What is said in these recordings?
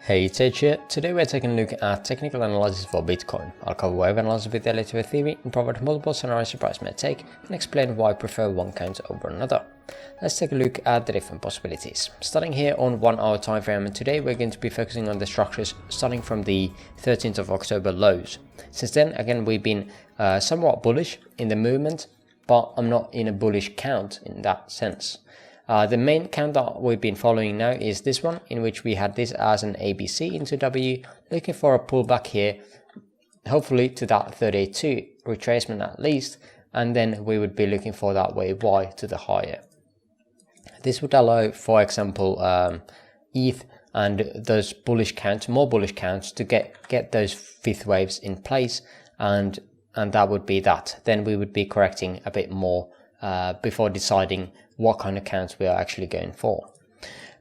Hey, it's Edge here. Today we're taking a look at technical analysis for Bitcoin. I'll cover wave analysis with Elliott Wave theory and provide multiple scenarios the price may take and explain why I prefer one counter over another. Let's take a look at the different possibilities. Starting here on 1 hour time frame, and today we're going to be focusing on the structures starting from the 13th of October lows. Since then, again, we've been somewhat bullish in the movement, but I'm not in a bullish count in that sense. The main count that we've been following now is this one, in which we had this as an ABC into W, looking for a pullback here, hopefully to that 38.2 retracement at least, and then we would be looking for that wave Y to the higher. This would allow, for example, ETH and those bullish counts, more bullish counts, to get those fifth waves in place, and that would be that. Then we would be correcting a bit more before deciding what kind of counts we are actually going for.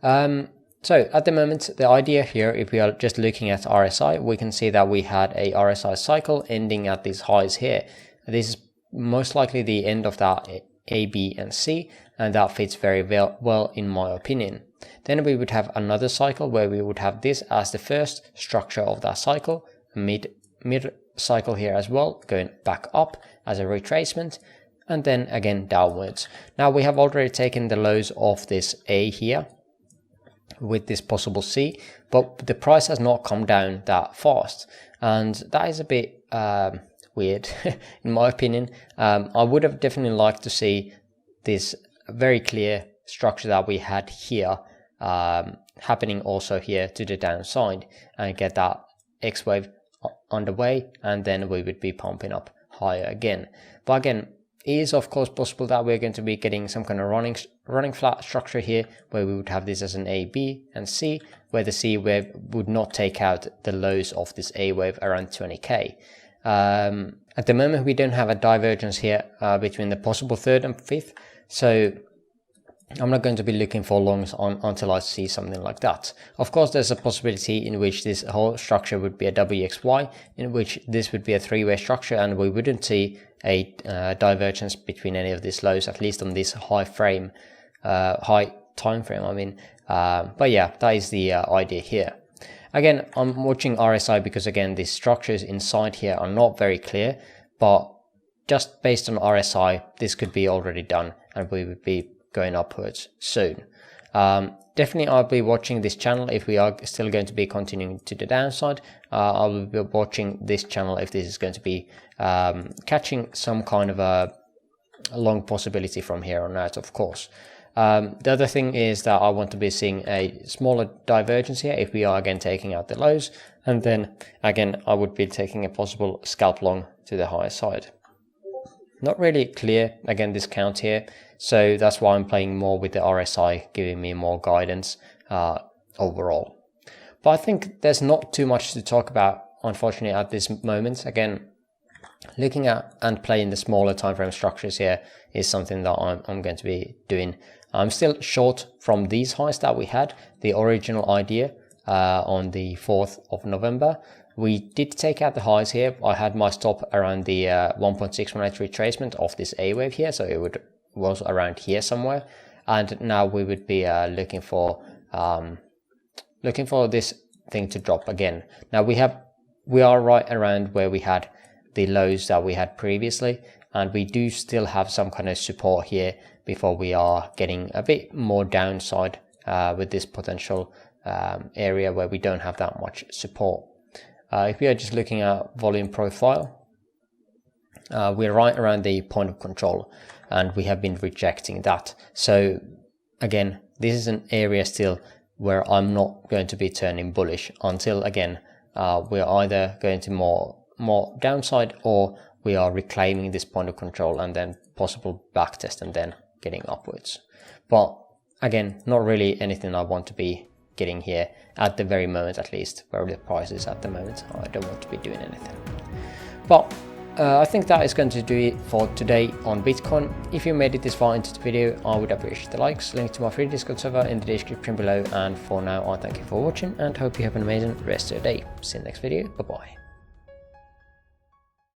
So at the moment, the idea here, if we are just looking at RSI, we can see that we had a RSI cycle ending at these highs here. This is most likely the end of that A, B, and C, and that fits very well in my opinion. Then we would have another cycle where we would have this as the first structure of that cycle, mid cycle here as well, going back up as a retracement, and then again downwards. Now we have already taken the lows of this A here with this possible C, but the price has not come down that fast, and that is a bit weird in my opinion. I would have definitely liked to see this very clear structure that we had here happening also here to the downside and get that X wave underway, and then we would be pumping up higher again. But again, it is of course possible that we're going to be getting some kind of running flat structure here, where we would have this as an A, B, and C, where the C wave would not take out the lows of this A wave around 20k. At the moment, we don't have a divergence here between the possible third and fifth, so I'm not going to be looking for longs until I see something like that. Of course, there's a possibility in which this whole structure would be a WXY, in which this would be a three-way structure, and we wouldn't see a divergence between any of these lows, at least on this high time frame. I mean, but yeah, that is the idea here. Again, I'm watching RSI because again, the structures inside here are not very clear, but just based on RSI, this could be already done, and we would be going upwards soon. Definitely I'll be watching this channel if we are still going to be continuing to the downside. I will be watching this channel if this is going to be catching some kind of a long possibility from here on out, of course. The other thing is that I want to be seeing a smaller divergence here if we are again taking out the lows, and then again I would be taking a possible scalp long to the higher side. Not really clear, again, this count here, so that's why I'm playing more with the RSI, giving me more guidance overall. But I think there's not too much to talk about, unfortunately, at this moment. Again, looking at and playing the smaller time frame structures here is something that I'm going to be doing. I'm still short from these highs that we had, the original idea on the 4th of November. We did take out the highs here. I had my stop around the 1.618 retracement of this A wave here, so it was around here somewhere. And now we would be looking for this thing to drop again. Now we are right around where we had the lows that we had previously, and we do still have some kind of support here before we are getting a bit more downside with this potential area where we don't have that much support. If we are just looking at volume profile, we're right around the point of control, and we have been rejecting that. So again, this is an area still where I'm not going to be turning bullish until again we're either going to more downside, or we are reclaiming this point of control and then possible backtest and then getting upwards. But again, not really anything I want to be getting here at the very moment, at least where the price is at the moment. I don't want to be doing anything. But I think that is going to do it for today on Bitcoin. If you made it this far into the video, I would appreciate the likes. Link to my free Discord server in the description below, and for now I thank you for watching and hope you have an amazing rest of your day. See you in the next video. Bye bye.